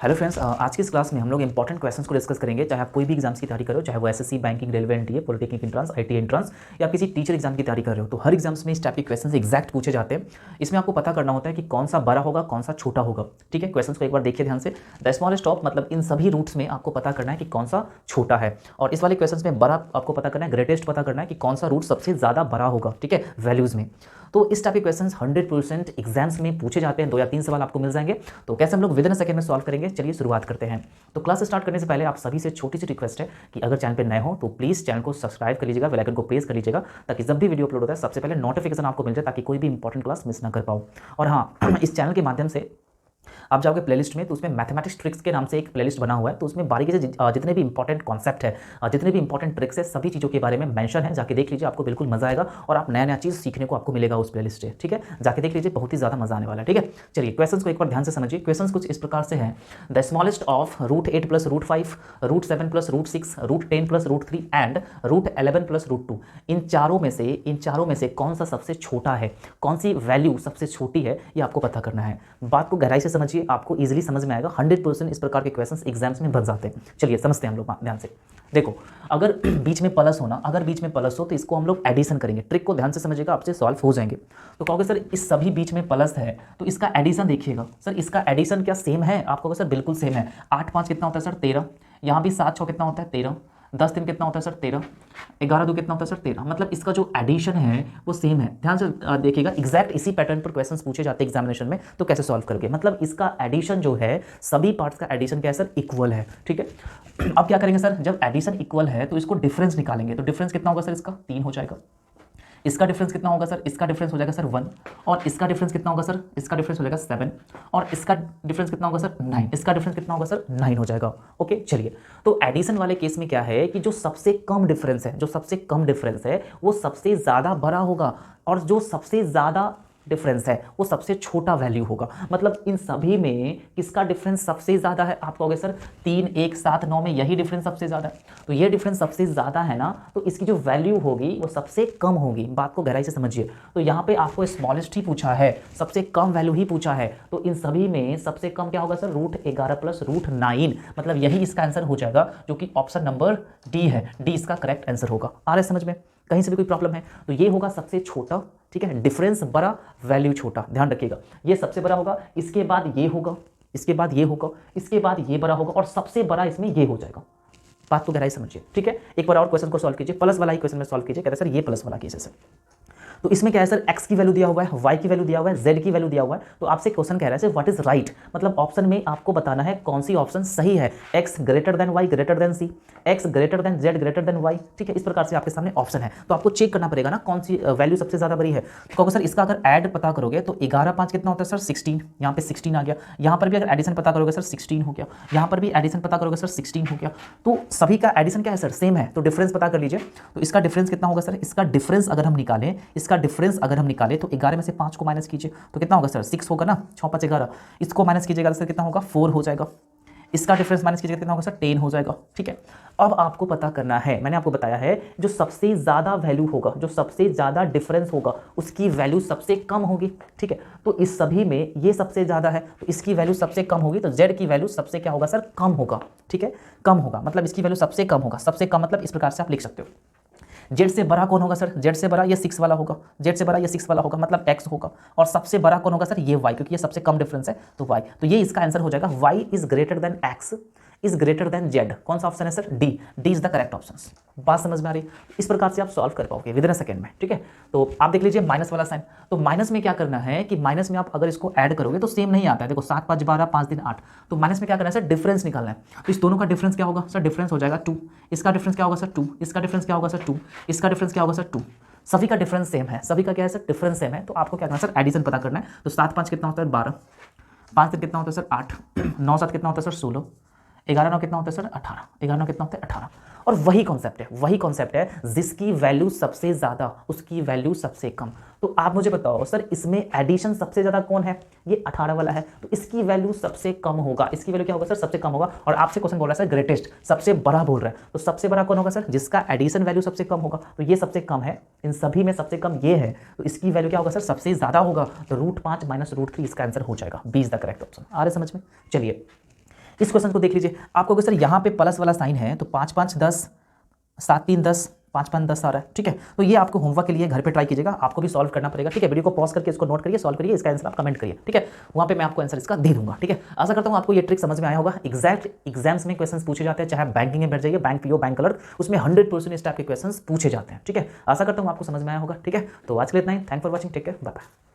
Hello friends, आज की इस क्लास में हम लोग इंपॉर्टेंट क्वेश्चंस को डिस्कस करेंगे। चाहे आप कोई भी एग्जाम्स की तैयारी करो, चाहे वो SSC, banking, railway, NTA, polytechnic entrance, IT entrance या किसी टीचर एग्जाम की तैयारी कर रहे हो, तो हर एग्जाम्स में इस टाइप के क्वेश्चंस एग्जैक्ट पूछे जाते हैं। इसमें आपको पता करना होता है कि कौन सा बड़ा होगा, कौन सा छोटा होगा। ठीक है, क्वेश्चन को एक बार देखिए ध्यान से। द स्मॉलेस्ट ऑफ मतलब इन सभी रूट्स में आपको पता करना है कि कौन सा छोटा है, और इस वाले क्वेश्चन में बड़ा आपको पता करना है, ग्रेटेस्ट पता करना है कि कौन सा रूट सबसे ज़्यादा बड़ा होगा। ठीक है, वैल्यूज़ में। तो इस टाइप के क्वेश्चंस 100% एग्जाम्स में पूछे जाते हैं। 2 या 3 सवाल आपको मिल जाएंगे। तो कैसे हम लोग विद इन सेकंड में सॉल्व करेंगे, चलिए शुरुआत करते हैं। तो क्लास स्टार्ट करने से पहले आप सभी से छोटी सी रिक्वेस्ट है कि अगर चैनल पे नए हो तो प्लीज़ चैनल को सब्सक्राइब कर लीजिएगा, बेल आइकन को प्रेस कर लीजिएगा, ताकि जब भी वीडियो अपलोड होता है सबसे पहले नोटिफिकेशन आपको मिल जाए, ताकि कोई भी इंपॉर्टेंट क्लास मिस ना कर पाओ। और हाँ, इस चैनल के माध्यम से आप जाओगे प्लेलिस्ट में तो उसमें मैथमेटिक्स ट्रिक्स के नाम से एक प्लेलिस्ट बना हुआ है। तो उसमें बारीकी से जितने भी इंपॉर्टेंट कॉन्सेप्ट है, जितने भी इंपॉर्टेंट ट्रिक्स है, सभी चीज़ों के बारे में मेंशन है। जाके देख लीजिए, आपको बिल्कुल मजा आएगा और आप नया नया चीज़ सीखने को आपको मिलेगा उस प्लेलिस्ट से। ठीक है, जाके देख लीजिए, बहुत ही ज़्यादा मजा आने वाला है। ठीक है, चलिए क्वेश्चन को एक बार ध्यान से समझिए। क्वेश्चन कुछ इस प्रकार से हैं। The smallest of √8 + √5, √7 + √6, √10 + √3 and √11 + √2। इन चारों में से कौन सा सबसे छोटा है, कौन सी वैल्यू सबसे छोटी है, ये आपको पता करना है। बात को गहराई से समझिए, आपको इजीली समझ में आएगा। 100% इस प्रकार के क्वेश्चंस एग्जाम्स में बन जाते हैं। चलिए समझते हैं हम लोग ध्यान से। देखो, अगर बीच में प्लस हो तो इसको हम लोग एडिशन करेंगे। ट्रिक को ध्यान से समझिएगा, आपसे सॉल्व हो जाएंगे। तो कहोगे सर इस सभी बीच में प्लस है तो इसका एडिशन देखिएगा। सर इसका एडिशन क्या सेम है? आप कहोगे सर बिल्कुल सेम है। 8 5 कितना होता है सर? 13। यहाँ भी 7 6 कितना होता है? 13। 10 3 कितना होता है सर? 13। 11 2 कितना होता है सर? 13। मतलब इसका जो एडिशन है वो सेम है। ध्यान से देखिएगा, एग्जैक्ट इसी पैटर्न पर क्वेश्चंस पूछे जाते हैं एग्जामिनेशन में। तो कैसे सॉल्व करोगे? मतलब इसका एडिशन जो है, सभी पार्ट्स का एडिशन क्या है सर? इक्वल है। ठीक है, अब क्या करेंगे सर, जब एडिशन इक्वल है तो इसको डिफरेंस निकालेंगे। तो डिफरेंस कितना होगा सर? इसका 3 हो जाएगा। इसका डिफरेंस कितना होगा सर? इसका डिफरेंस हो जाएगा सर 1। और इसका डिफरेंस कितना होगा सर? इसका डिफरेंस हो जाएगा 7। और इसका डिफरेंस कितना होगा सर? 9। इसका डिफरेंस कितना होगा सर? 9 हो जाएगा। ओके, चलिए। तो एडिशन वाले केस में क्या है कि जो सबसे कम डिफरेंस है वो सबसे ज़्यादा बड़ा होगा, और जो सबसे ज़्यादा डिफरेंस है वो सबसे छोटा वैल्यू होगा। मतलब इन सभी में किसका डिफरेंस सबसे ज़्यादा है? आप कहोगे सर 3 1 7 9 में यही डिफरेंस सबसे ज़्यादा है। तो ये डिफरेंस सबसे ज़्यादा है ना, तो इसकी जो वैल्यू होगी वो सबसे कम होगी। बात को गहराई से समझिए। तो यहाँ पे आपको स्मॉलेस्ट ही पूछा है, सबसे कम वैल्यू ही पूछा है। तो इन सभी में सबसे कम क्या होगा सर? √11 + √9। मतलब यही इसका आंसर हो जाएगा, जो कि ऑप्शन नंबर डी है। डी इसका करेक्ट आंसर होगा। आ रहा है समझ में? कहीं से भी कोई प्रॉब्लम है? तो ये होगा सबसे छोटा। ठीक है, डिफरेंस बड़ा, वैल्यू छोटा। ध्यान रखिएगा, ये सबसे बड़ा होगा, इसके बाद ये होगा, इसके बाद ये होगा, इसके बाद ये बड़ा होगा, और सबसे बड़ा इसमें ये हो जाएगा। बात को गहराई समझिए। ठीक है, एक बार और क्वेश्चन को सॉल्व कीजिए। प्लस वाला ही क्वेश्चन में सॉल्व कीजिए। कहते हैं सर ये प्लस वाला केस है सर। तो इसमें क्या है सर? x की वैल्यू दिया हुआ है, y की वैल्यू दिया हुआ है, z की वैल्यू दिया हुआ है। तो आपसे क्वेश्चन कह रहा है सर व्हाट इज राइट, मतलब ऑप्शन में आपको बताना है कौन सी ऑप्शन सही है। x greater than y greater than c, x greater than z greater than y। ठीक है, इस प्रकार से आपके सामने ऑप्शन है। तो आपको चेक करना पड़ेगा ना कौन सी वैल्यू सबसे ज्यादा बड़ी है। तो कहोगे सर इसका अगर ऐड पता करोगे तो 11 5 कितना होता है सर? 16। यहाँ पे 16 आ गया। यहाँ पर भी अगर एडिशन पता करोगे सर 16 हो गया। यहाँ पर भी एडिशन पता करोगे सर 16 हो गया। तो सभी का एडिशन क्या है सर? सेम है। तो डिफरेंस पता कर लीजिए। तो इसका डिफरेंस कितना होगा सर? इसका डिफरेंस अगर हम निकालें तो 11 में से 5 को माइनस कीजिए तो कितना होगा सर? 6 होगा ना। 6 5 11। इसको माइनस कीजिएगा सर कितना होगा? 4 हो जाएगा। इसका डिफरेंस माइनस कीजिएगा कितना होगा सर? 10 हो जाएगा। ठीक है, अब आपको पता करना है, मैंने आपको बताया है, जो सबसे ज्यादा वैल्यू होगा, जो सबसे ज्यादा डिफरेंस होगा, उसकी वैल्यू सबसे कम होगी। ठीक है, तो इस सभी में ये सबसे ज्यादा है तो इसकी वैल्यू सबसे कम होगी। तो z की वैल्यू सबसे क्या होगा सर? कम होगा। ठीक है, कम होगा, मतलब इसकी वैल्यू सबसे कम होगा। सबसे कम मतलब इस प्रकार से आप लिख सकते हो। जेड से बड़ा कौन होगा सर? जेड से बड़ा ये 6 वाला होगा। जेड से बड़ा ये 6 वाला होगा, मतलब x होगा। और सबसे बड़ा कौन होगा सर? ये y, क्योंकि ये सबसे कम डिफरेंस है तो y। तो ये इसका आंसर हो जाएगा y is greater than x is greater than z। कौन सा ऑप्शन है sir? D. D is the correct option. बात समझ में आ रही? इस प्रकार से आप सॉल्व कर पाओगे विद इन अ सेकंड में। ठीक है, तो आप देख लीजिए माइनस वाला साइन। तो माइनस में क्या करना है कि माइनस में आप अगर इसको ऐड करोगे तो सेम नहीं आता है। देखो 7 5 12 5 3 8। तो माइनस में क्या करना है सर? डिफरेंस निकालना है। तो इस दोनों का डिफरेंस क्या होगा सर? डिफरेंस हो जाएगा 2। इसका डिफरेंस क्या होगा सर? 2। इसका डिफरेंस क्या होगा सर? 2। इसका डिफरेंस क्या होगा सर? 2। सभी का डिफरेंस सेम है। सभी का क्या है सर? डिफरेंस सेम है। तो आपको क्या करना है सर? एडिशन पता करना है। तो 7 5 कितना होता है? 12। 5 3 कितना होता है सर? 8। 9 7 कितना होता है सर? 16। 11 9 कितना होता है सर? 18। 11 9 कितना होता है? 18। और वही कॉन्सेप्ट है जिसकी वैल्यू सबसे ज्यादा उसकी वैल्यू सबसे कम। तो आप मुझे बताओ सर इसमें एडिशन सबसे ज्यादा कौन है? ये 18 वाला है। तो इसकी वैल्यू सबसे कम होगा। इसकी वैल्यू क्या होगा सर? सबसे कम होगा। और आपसे क्वेश्चन बोल रहा है सर ग्रेटेस्ट, सबसे बड़ा बोल रहा है। तो सबसे बड़ा कौन होगा सर? जिसका एडिशन वैल्यू सबसे कम होगा। तो ये सबसे कम है, इन सभी में सबसे कम ये है। तो इसकी वैल्यू क्या होगा सर? सबसे ज्यादा होगा। तो √5 - √3 इसका आंसर हो जाएगा। B is the correct option. आ रहा है समझ में? चलिए इस क्वेश्चन को देख लीजिए, आपको अगर सर यहाँ पे प्लस वाला साइन है तो 5 5 10, 7 3 10, 5 5 10 आ रहा है, ठीक है। तो ये आपको होमवर्क के लिए घर पे ट्राई कीजिएगा, आपको भी सॉल्व करना पड़ेगा, ठीक है। वीडियो को पॉज करके इसको नोट करिए, सॉल्व करिए, इसका आंसर आप कमेंट करिए, ठीक है। वहाँ पे मैं आपको आंसर इसका दे दूंगा, ठीक है। आशा करता हूँ आपको ये ट्रिक समझ में आया होगा। एग्जैक्ट एग्जाम्स में क्वेश्चन पूछे जाते हैं, चाहे बैंकिंग में बैठ जाइए, बैंक पीओ, बैंक क्लर्क, उसमें 100% इस टाइप के क्वेश्चन पूछे जाते हैं, ठीक है। आशा करता हूँ आपको समझ में आया होगा, ठीक है। तो आज के लिए इतना ही, thank for watching, take care, bye bye.